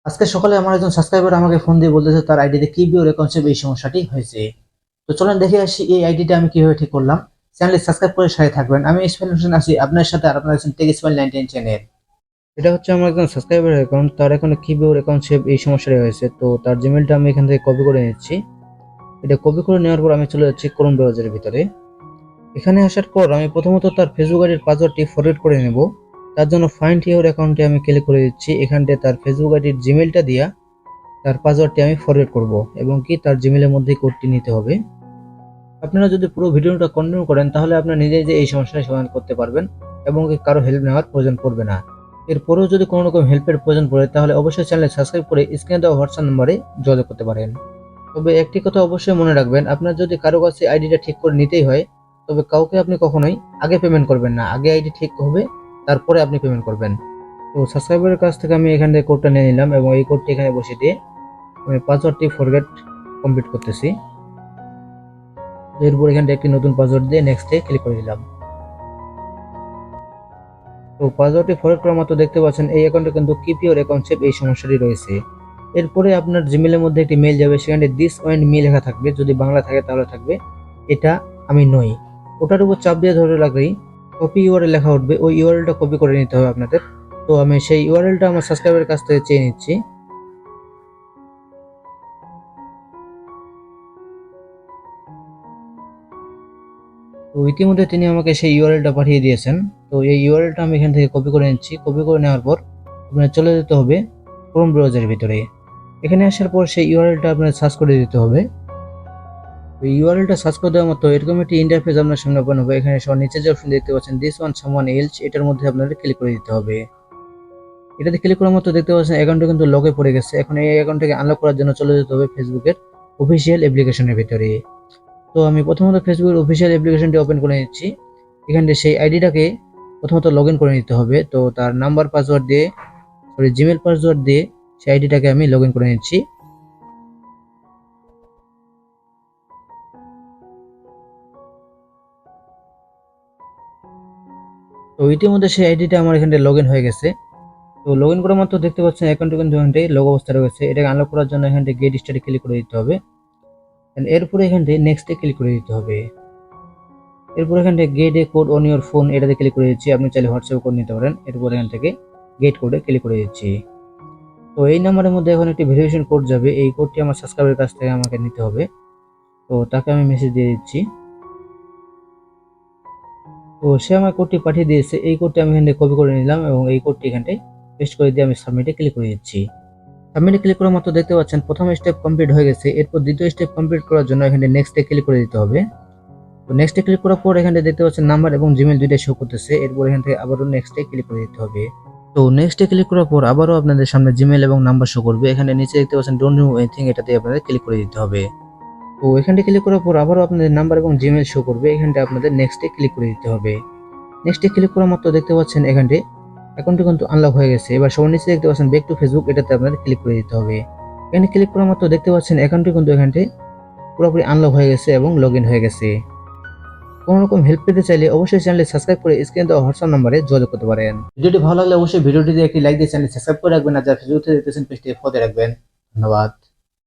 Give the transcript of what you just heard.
আজকে সকালে আমার একজন সাবস্ক্রাইবার আমাকে ফোন দিয়ে বলতেছে তার আইডিতে কি বিও রেকনসিভ এই সমস্যাটি হয়েছে। তো চলেন দেখে আসি এই আইডিটা আমি কিভাবে ঠিক করলাম। চ্যানেলে সাবস্ক্রাইব করে সাথে থাকবেন। আমি ইসমাইল হোসেন আছি আপনার সাথে, আর আপনারা আছেন টেক ইসমাইল 19 চ্যানেল। এটা হচ্ছে আমার একজন সাবস্ক্রাইবার অ্যাকাউন্ট, তার এখানে কি বিও রেকনসিভ এই সমস্যাটি হয়েছে। তো তার জিমেলটা আমি এখান থেকে কপি করে নিচ্ছি। এটা কপি করে নেওয়ার পর আমি চলে যাচ্ছি ক্রোম ব্রাউজারের ভিতরে। এখানে আসার পর আমি প্রথমত তার ফেসবুক আইডির পাসওয়ার্ডটি ফরওয়ার্ড করে নেব। তার জন্য ফাইন্ড ইওর অ্যাকাউন্টে আমি ক্লিক করে দিচ্ছি। এখানটায় তার ফেসবুক আইডির জিমেলটা দিয়া তার পাসওয়ার্ডটি আমি ফরওয়ার্ড করব এবং কি তার জিমেলের মধ্যে কোডটি নিতে হবে। আপনারা যদি পুরো ভিডিওটা কন্টিনিউ করেন তাহলে আপনারা নিজেই যে এই সমস্যার সমাধান করতে পারবেন এবং কি কারো হেল্প নেওয়ার প্রয়োজন পড়বে না। এরপরেও যদি কোনো রকম হেল্পের প্রয়োজন পড়ে তাহলে অবশ্যই চ্যানেল সাবস্ক্রাইব করে স্ক্রিনে দেওয়া হোয়াটসঅ্যাপ নম্বরে যোগাযোগ করতে পারেন। তবে একটি কথা অবশ্যই মনে রাখবেন, আপনার যদি কারো কাছে আইডিটা ঠিক করে নিতেই হয় তবে কাউকে আপনি কখনোই আগে পেমেন্ট করবেন না। আগে আইডি ঠিক হবে, তারপরে আপনি পেমেন্ট করবেন। তো সাবস্ক্রাইবারের কাছ থেকে আমি এখান থেকে কোডটা নিয়ে নিলাম এবং এই কোডটি এখানে বসিয়ে দিয়ে আমি পাসওয়ার্ডটি ফরগেট কমপ্লিট করতেছি। এরপর এখানে একটি নতুন পাসওয়ার্ড দিয়ে নেক্সটে ক্লিক করে দিলাম। তো পাসওয়ার্ডটি ফরগেট করার মাত্র দেখতে পাচ্ছেন এই অ্যাকাউন্টে কিন্তু কিপ ইওর অ্যাকাউন্ট সেভ এই সমস্যাটি রয়েছে। এরপরে আপনার জিমেলের মধ্যে একটি মেল যাবে, সেখানে দিস ওয়েন্ট মি লেখা থাকবে, যদি বাংলা থাকে তাহলে থাকবে এটা আমি নই। ওটার উপর চাপ দিয়ে ধরে রাখলেই কপি ইউআরএল লেখা উঠবে, ওই ইউআরএলটা কপি করে নিতে হবে আপনাদের। তো আমি সেই ইউআরএলটা আমার সাবস্ক্রাইবারের কাছ থেকে চেয়ে নিচ্ছি। তো ইতিমধ্যে তিনি আমাকে সেই ইউআরএলটা পাঠিয়ে দিয়েছেন। তো এই ইউআরএলটা আমি এখান থেকে কপি করে নিচ্ছি। কপি করে নেওয়ার পর আপনার চলে যেতে হবে ক্রোম ব্রাউজারের ভিতরে। এখানে আসার পর সেই ইউআরএলটা আপনার সার্চ করে দিতে হবে। ওই ইউআরএলটা সার্চ করে দেওয়ার মতো এরকম একটি ইন্টারফেস আপনার সামনে ওপেন হবে। এখানে সব নিচে যে অপশন দেখতে পাচ্ছেন দিস ওয়ান সামওয়ান এলস, এটার মধ্যে আপনাদের ক্লিক করে দিতে হবে। এটাতে ক্লিক করার মতো দেখতে পাচ্ছেন অ্যাকাউন্টটা কিন্তু লকে পড়ে গেছে। এখন এই অ্যাকাউন্টটাকে আনলক করার জন্য চলে যেতে হবে ফেসবুকের অফিসিয়াল অ্যাপ্লিকেশনের ভিতরে। তো আমি প্রথমত ফেসবুকের অফিসিয়াল অ্যাপ্লিকেশনটি ওপেন করে নিচ্ছি। এখানে সেই আইডিটাকে প্রথমত লগ ইন করে নিতে হবে। তো তার নাম্বার পাসওয়ার্ড দিয়ে, সরি জিমেল পাসওয়ার্ড দিয়ে সেই আইডিটাকে আমি লগ ইন করে নিচ্ছি। তো ইতিমধ্যে সেই আইডিটা আমার এখানে লগ ইন হয়ে গেছে। তো লগ ইন করার মাত্র দেখতে পাচ্ছেন অ্যাকাউন্টে কিন্তু এখানে লগ অবস্থা রয়েছে। এটাকে আনলক করার জন্য এখানে গেট স্টার্টে ক্লিক করে দিতে হবে। এরপরে এখানে নেক্সটে ক্লিক করে দিতে হবে। এরপর এখান থেকে gate A code on your phone, এটাতে ক্লিক করে দিচ্ছি। আপনি চাইলে হোয়াটসঅ্যাপ কোড নিতে পারেন। এরপর এখান থেকে গেট কোডে ক্লিক করে দিচ্ছি। তো এই নাম্বারের মধ্যে এখন একটি ভেরিফিকেশন কোড যাবে, এই কোডটি আমার সাবস্ক্রাইবারের কাছ থেকে আমাকে নিতে হবে। তো তাকে আমি মেসেজ দিয়ে দিচ্ছি। তো সে আমার কোডটি পাঠিয়ে দিয়েছে। এই কোডটি আমি এখান থেকে কপি করে নিলাম এবং এই কোডটি এখানটায় পেস্ট করে দিয়ে আমি সাবমিটে ক্লিক করে দিচ্ছি। সাবমিটে ক্লিক করার মাত্র দেখতে পাচ্ছেন প্রথম স্টেপ কমপ্লিট হয়ে গেছে। এরপর দ্বিতীয় স্টেপ কমপ্লিট করার জন্য এখানে নেক্সটে ক্লিক করে দিতে হবে। তো নেক্সটে ক্লিক করার পর এখানে দেখতে পাচ্ছেন নাম্বার এবং জিমেল দুইটাই শো করতেছে। এরপর এখান থেকে আবারও নেক্সটে ক্লিক করে দিতে হবে। তো নেক্সটে ক্লিক করার পর আবারও আপনাদের সামনে জিমেল এবং নাম্বার শো করবে। এখানে নিচে দেখতে পাচ্ছেন ডোন্ট রিমুভ এনিথিং, এটাতে আপনাদের ক্লিক করে দিতে হবে। তো এখানটা ক্লিক করার পর আবারও আপনাদের নাম্বার এবং জিমেল শো করবে। এখানটা আপনাদের নেক্সটে ক্লিক করে দিতে হবে। নেক্সটে ক্লিক করা মাত্র দেখতে পাচ্ছেন এখানটায় অ্যাকাউন্টটি কিন্তু আনলক হয়ে গেছে। এবার সবার নিচে দেখতে পাচ্ছেন ব্যাক টু ফেসবুক, এটাতে আপনাদের ক্লিক করে দিতে হবে। এখানে ক্লিক করা মাত্র দেখতে পাচ্ছেন অ্যাকাউন্টটি কিন্তু এখানটায় পুরোপুরি আনলক হয়ে গেছে এবং লগ ইন হয়ে গেছে। কোনো রকম হেল্প পেতে চাইলে অবশ্যই চ্যানেলটি সাবস্ক্রাইব করে স্ক্রিনে দেওয়া হোয়াটসঅ্যাপ নম্বরে যোগাযোগ করতে পারেন। ভিডিওটি ভালো লাগলে অবশ্যই ভিডিওটিতে একটি লাইক দিয়ে চ্যানেল সাবস্ক্রাইব করে রাখবেন, আর যারা ফেসবুক থেকে দেখতেছেন পেজটি ফলো রাখবেন। ধন্যবাদ।